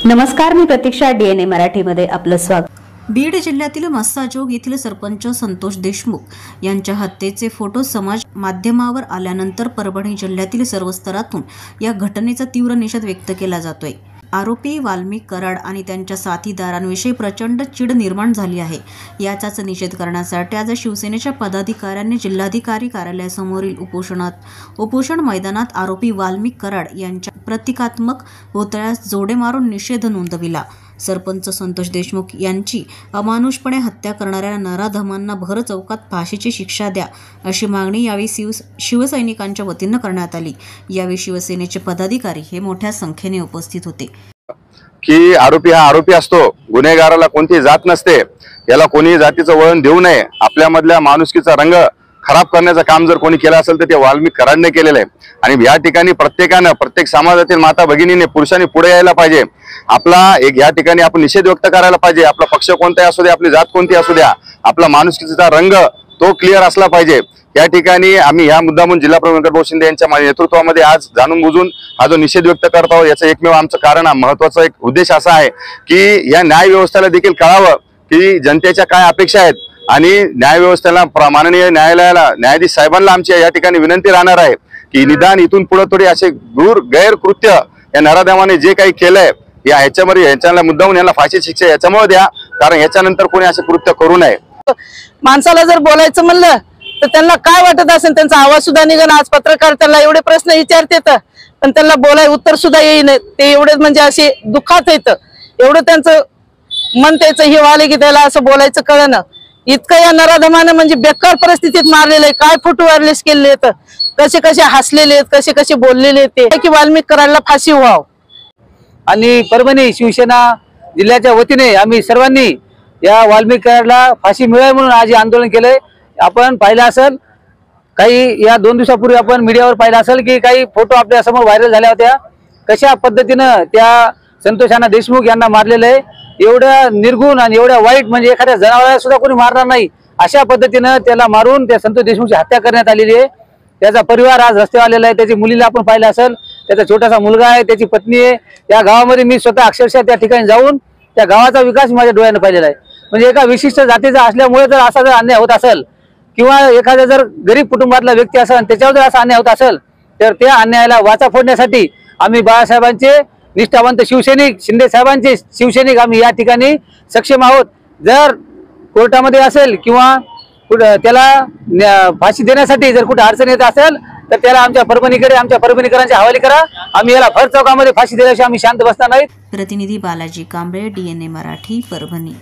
नमस्कार, मी प्रतीक्षा. DNA मराठीमध्ये आपलं स्वागत. बीड जिल्ह्यातील मस्साजोग येथील सरपंच संतोष देशमुख यांच्या हत्येचे फोटो समाज माध्यमावर आल्यानंतर परभणी जिल्ह्यातील सर्व स्तरातून या घटनेचा तीव्र निषेध व्यक्त केला जातोय. आरोपी वाल्मिक कराड आणि त्यांच्या साथीदारांविषयी प्रचंड चीड निर्माण झाली आहे. याचाच निषेध करण्यासाठी आज शिवसेनेच्या पदाधिकाऱ्यांनी जिल्हाधिकारी कार्यालयासमोरील उपोषण मैदानात आरोपी वाल्मिक कराड यांच्या प्रतिकात्मक पुतळ्यास जोडे मारून निषेध नोंदविला. सरपंच संतोष देशमुख यांची अमानुषपणे हत्या करणाऱ्या नराधमांना भर चौकात फाशीची शिक्षा द्या, अशी मागणी यावेळी शिवसैनिकांच्या वतीनं करण्यात आली. यावेळी शिवसेनेचे पदाधिकारी हे मोठ्या संख्येने उपस्थित होते. की आरोपी हा आरोपी असतो, गुन्हेगाराला कोणती जात नसते, याला कोणी जातीचं वळण देऊ नये. आपल्यामधल्या माणुसकीचा रंग खराब करण्याचं काम जर कोणी केलं असेल तर ते वाल्मिक कराडने केलेलं आहे. आणि या ठिकाणी प्रत्येक समाजातील माता भगिनीने पुरुषांनी पुढे यायला पाहिजे. आपला एक या ठिकाणी आपण निषेध व्यक्त करायला पाहिजे. आपला पक्ष कोणताही असू द्या, आपली जात कोणती असू द्या, आपला माणुसकीचा रंग तो क्लिअर असला पाहिजे. या ठिकाणी आम्ही या मुद्दामून जिल्हा प्रमुख व्यंकटभाऊ शिंदे यांच्या नेतृत्वामध्ये आज जाणून बुजून हा जो निषेध व्यक्त करत आहोत, याचं एकमेव आमचं कारण, महत्वाचा एक उद्देश असा आहे की या न्याय व्यवस्थेला देखील कळावं की जनतेच्या काय अपेक्षा आहेत. आणि न्याय व्यवस्थेला माननीय न्यायालयाला, न्यायाधीश साहेबांना आमची या ठिकाणी विनंती राहणार आहे की निदान इथून पुढे थोडी असे गैरकृत्य या नराधमाने जे काही केलंय ह्याच्याला मुद्दामून यांना फाशी शिक्षा याच्यामुळे द्या, कारण ह्याच्यानंतर कोणी असे कृत्य करू नये. माणसाला जर बोलायचं म्हणलं तर त्यांना काय वाटत असेल, त्यांचा आवाज सुद्धा निघेल. आज पत्रकार त्याला एवढे प्रश्न विचारते पण त्यांना बोलाय उत्तर सुद्धा येईन. ते एवढे म्हणजे असे दुःखात येतं, एवढं त्यांचं मन त्याचं हे वाले की त्याला असं बोलायचं कळणं. इतकं या नराधमानं म्हणजे बेकार परिस्थितीत मारलेलं आहे. काय फोटो वायरलेस केलेले आहेत, कसे कसे हसलेले आहेत, कसे कसे बोललेले आहेत, ते की वाल्मिक कराडला फाशी व्हावं. आणि परभणी शिवसेना जिल्ह्याच्या वतीने आम्ही सर्वांनी या वाल्मिक कराडला फाशी मिळावी म्हणून आज आंदोलन केलंय. आपण पाहिलं असेल, काही या 2 दिवसापूर्वी आपण मीडियावर पाहिलं असेल की काही फोटो आपल्या समोर व्हायरल झाल्या होत्या. कशा पद्धतीनं त्या संतोषांना देशमुख यांना मारलेलं आहे. एवढं निर्गुण आणि एवढ्या वाईट, म्हणजे एखाद्या जनावराला सुद्धा कोणी मारणार नाही अशा पद्धतीनं त्याला मारून त्या संतोष देशमुखची हत्या करण्यात आलेली आहे. त्याचा परिवार आज रस्त्यावर आलेला आहे. त्याची मुलीला आपण पाहिलं असेल, त्याचा छोटासा मुलगा आहे, त्याची पत्नी आहे. त्या गावामध्ये मी स्वतः अक्षरशः त्या ठिकाणी जाऊन त्या गावाचा विकास माझ्या डोळ्यानं पाहिलेला आहे. म्हणजे एका विशिष्ट जातीचा असल्यामुळे जर असा जर अन्याय होत असेल किंवा एखाद्या जर गरीब कुटुंबातला व्यक्ती असेल त्याच्यावर जर असा अन्याय होत असेल तर त्या अन्यायाला वाचा फोडण्यासाठी आम्ही बाळासाहेबांचे निष्ठावंत शिवसैनिक, शिंदे साहेबांचे शिवसैनिक आम्ही या ठिकाणी सक्षम आहोत. जर कोर्टामध्ये असेल किंवा त्याला फाशी देण्यासाठी जर कुठे अडचण येत असेल तर त्याला आमच्या परभणीकरांच्या हवाली करा. आम्ही याला भर चौकामध्ये फाशी दिल्याशिवाय आम्ही शांत बसणार नाहीत. प्रतिनिधी बालाजी कांबळे, DNA मराठी, परभणी.